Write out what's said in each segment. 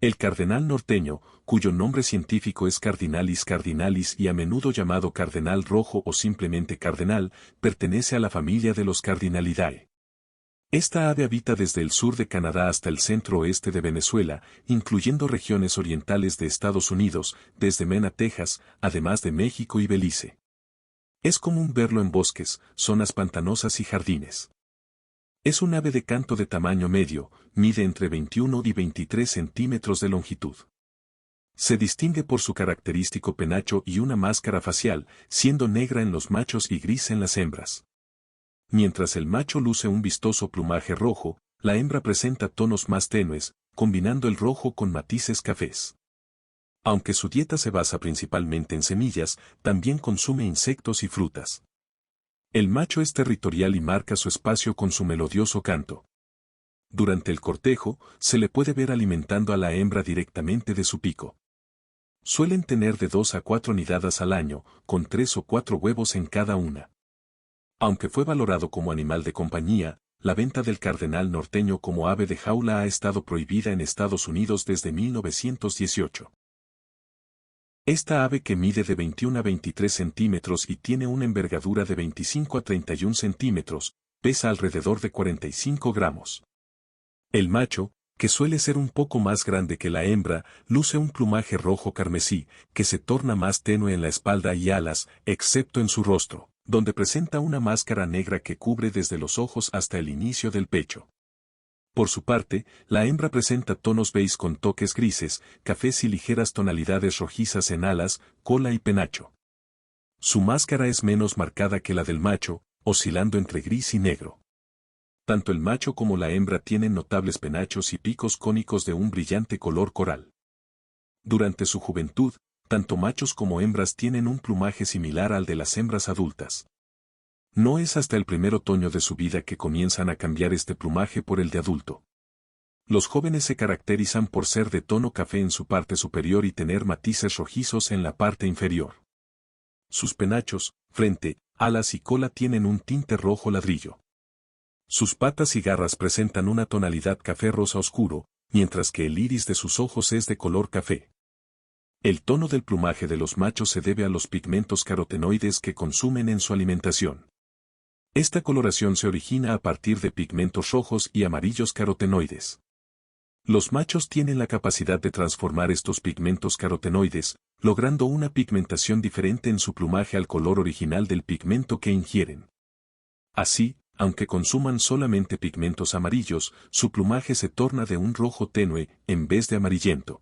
El cardenal norteño, cuyo nombre científico es Cardinalis cardinalis y a menudo llamado cardenal rojo o simplemente cardenal, pertenece a la familia de los Cardinalidae. Esta ave habita desde el sur de Canadá hasta el centro-oeste de Venezuela, incluyendo regiones orientales de Estados Unidos, desde Mena, Texas, además de México y Belice. Es común verlo en bosques, zonas pantanosas y jardines. Es un ave de canto de tamaño medio, mide entre 21 y 23 centímetros de longitud. Se distingue por su característico penacho y una máscara facial, siendo negra en los machos y gris en las hembras. Mientras el macho luce un vistoso plumaje rojo, la hembra presenta tonos más tenues, combinando el rojo con matices cafés. Aunque su dieta se basa principalmente en semillas, también consume insectos y frutas. El macho es territorial y marca su espacio con su melodioso canto. Durante el cortejo, se le puede ver alimentando a la hembra directamente de su pico. Suelen tener de 2 a 4 nidadas al año, con 3 o 4 huevos en cada una. Aunque fue valorado como animal de compañía, la venta del cardenal norteño como ave de jaula ha estado prohibida en Estados Unidos desde 1918. Esta ave, que mide de 21 a 23 centímetros y tiene una envergadura de 25 a 31 centímetros, pesa alrededor de 45 gramos. El macho, que suele ser un poco más grande que la hembra, luce un plumaje rojo carmesí, que se torna más tenue en la espalda y alas, excepto en su rostro, donde presenta una máscara negra que cubre desde los ojos hasta el inicio del pecho. Por su parte, la hembra presenta tonos beige con toques grises, cafés y ligeras tonalidades rojizas en alas, cola y penacho. Su máscara es menos marcada que la del macho, oscilando entre gris y negro. Tanto el macho como la hembra tienen notables penachos y picos cónicos de un brillante color coral. Durante su juventud, tanto machos como hembras tienen un plumaje similar al de las hembras adultas. No es hasta el primer otoño de su vida que comienzan a cambiar este plumaje por el de adulto. Los jóvenes se caracterizan por ser de tono café en su parte superior y tener matices rojizos en la parte inferior. Sus penachos, frente, alas y cola tienen un tinte rojo ladrillo. Sus patas y garras presentan una tonalidad café rosa oscuro, mientras que el iris de sus ojos es de color café. El tono del plumaje de los machos se debe a los pigmentos carotenoides que consumen en su alimentación. Esta coloración se origina a partir de pigmentos rojos y amarillos carotenoides. Los machos tienen la capacidad de transformar estos pigmentos carotenoides, logrando una pigmentación diferente en su plumaje al color original del pigmento que ingieren. Así, aunque consuman solamente pigmentos amarillos, su plumaje se torna de un rojo tenue, en vez de amarillento.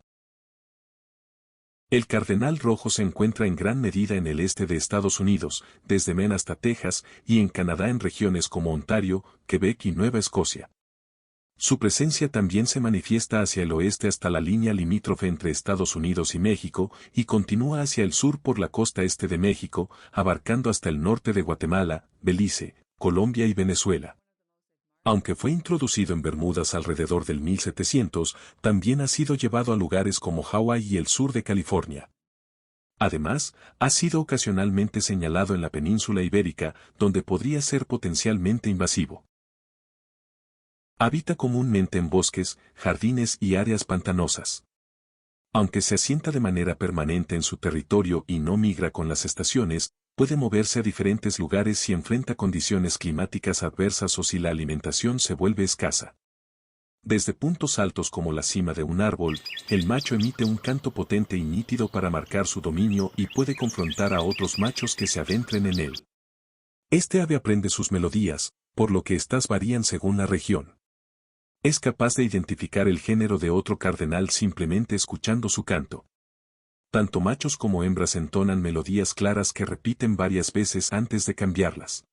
El cardenal rojo se encuentra en gran medida en el este de Estados Unidos, desde Maine hasta Texas, y en Canadá en regiones como Ontario, Quebec y Nueva Escocia. Su presencia también se manifiesta hacia el oeste hasta la línea limítrofe entre Estados Unidos y México, y continúa hacia el sur por la costa este de México, abarcando hasta el norte de Guatemala, Belice, Colombia y Venezuela. Aunque fue introducido en Bermudas alrededor del 1700, también ha sido llevado a lugares como Hawái y el sur de California. Además, ha sido ocasionalmente señalado en la península ibérica, donde podría ser potencialmente invasivo. Habita comúnmente en bosques, jardines y áreas pantanosas. Aunque se asienta de manera permanente en su territorio y no migra con las estaciones, puede moverse a diferentes lugares si enfrenta condiciones climáticas adversas o si la alimentación se vuelve escasa. Desde puntos altos como la cima de un árbol, el macho emite un canto potente y nítido para marcar su dominio y puede confrontar a otros machos que se adentren en él. Este ave aprende sus melodías, por lo que estas varían según la región. Es capaz de identificar el género de otro cardenal simplemente escuchando su canto. Tanto machos como hembras entonan melodías claras que repiten varias veces antes de cambiarlas.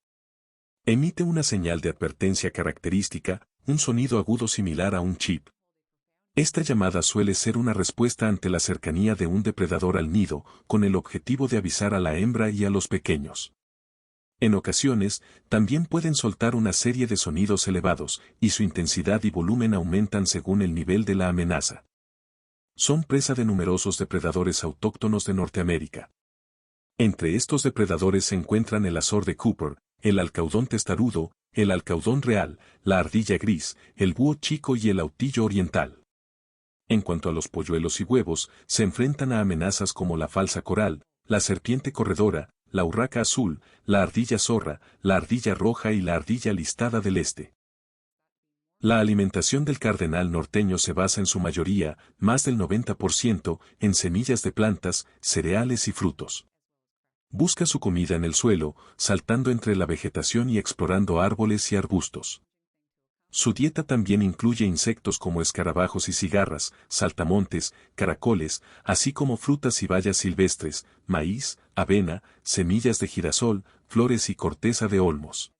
Emite una señal de advertencia característica, un sonido agudo similar a un chip. Esta llamada suele ser una respuesta ante la cercanía de un depredador al nido, con el objetivo de avisar a la hembra y a los pequeños. En ocasiones, también pueden soltar una serie de sonidos elevados, y su intensidad y volumen aumentan según el nivel de la amenaza. Son presa de numerosos depredadores autóctonos de Norteamérica. Entre estos depredadores se encuentran el azor de Cooper, el alcaudón testarudo, el alcaudón real, la ardilla gris, el búho chico y el autillo oriental. En cuanto a los polluelos y huevos, se enfrentan a amenazas como la falsa coral, la serpiente corredora, la urraca azul, la ardilla zorra, la ardilla roja y la ardilla listada del este. La alimentación del cardenal norteño se basa en su mayoría, más del 90%, en semillas de plantas, cereales y frutos. Busca su comida en el suelo, saltando entre la vegetación y explorando árboles y arbustos. Su dieta también incluye insectos como escarabajos y cigarras, saltamontes, caracoles, así como frutas y bayas silvestres, maíz, avena, semillas de girasol, flores y corteza de olmos.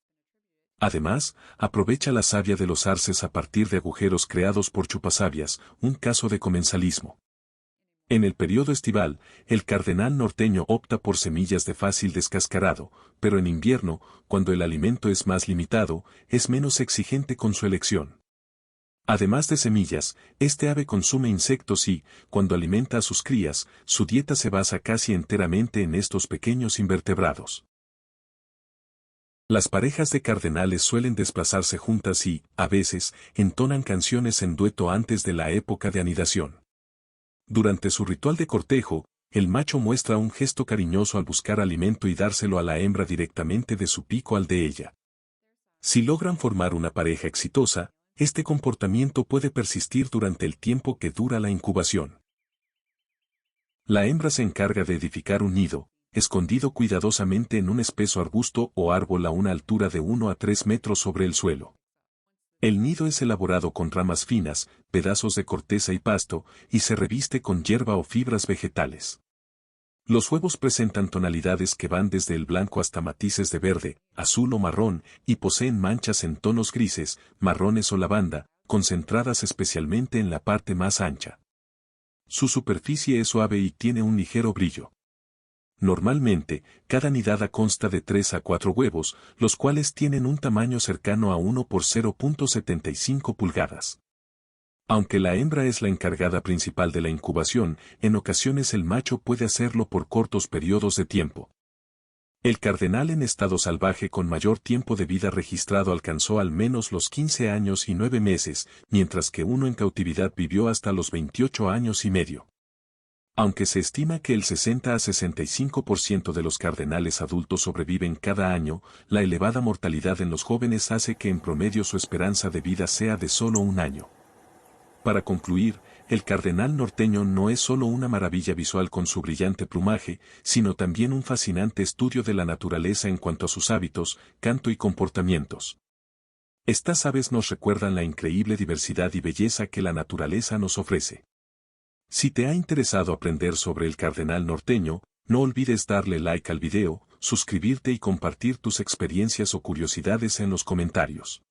Además, aprovecha la savia de los arces a partir de agujeros creados por chupasabias, un caso de comensalismo. En el periodo estival, el cardenal norteño opta por semillas de fácil descascarado, pero en invierno, cuando el alimento es más limitado, es menos exigente con su elección. Además de semillas, este ave consume insectos y, cuando alimenta a sus crías, su dieta se basa casi enteramente en estos pequeños invertebrados. Las parejas de cardenales suelen desplazarse juntas y, a veces, entonan canciones en dueto antes de la época de anidación. Durante su ritual de cortejo, el macho muestra un gesto cariñoso al buscar alimento y dárselo a la hembra directamente de su pico al de ella. Si logran formar una pareja exitosa, este comportamiento puede persistir durante el tiempo que dura la incubación. La hembra se encarga de edificar un nido, escondido cuidadosamente en un espeso arbusto o árbol a una altura de 1 a 3 metros sobre el suelo. El nido es elaborado con ramas finas, pedazos de corteza y pasto, y se reviste con hierba o fibras vegetales. Los huevos presentan tonalidades que van desde el blanco hasta matices de verde, azul o marrón, y poseen manchas en tonos grises, marrones o lavanda, concentradas especialmente en la parte más ancha. Su superficie es suave y tiene un ligero brillo. Normalmente, cada nidada consta de 3 a 4 huevos, los cuales tienen un tamaño cercano a 1 por 0.75 pulgadas. Aunque la hembra es la encargada principal de la incubación, en ocasiones el macho puede hacerlo por cortos periodos de tiempo. El cardenal en estado salvaje con mayor tiempo de vida registrado alcanzó al menos los 15 años y 9 meses, mientras que uno en cautividad vivió hasta los 28 años y medio. Aunque se estima que el 60 a 65% de los cardenales adultos sobreviven cada año, la elevada mortalidad en los jóvenes hace que en promedio su esperanza de vida sea de solo un año. Para concluir, el cardenal norteño no es solo una maravilla visual con su brillante plumaje, sino también un fascinante estudio de la naturaleza en cuanto a sus hábitos, canto y comportamientos. Estas aves nos recuerdan la increíble diversidad y belleza que la naturaleza nos ofrece. Si te ha interesado aprender sobre el cardenal norteño, no olvides darle like al video, suscribirte y compartir tus experiencias o curiosidades en los comentarios.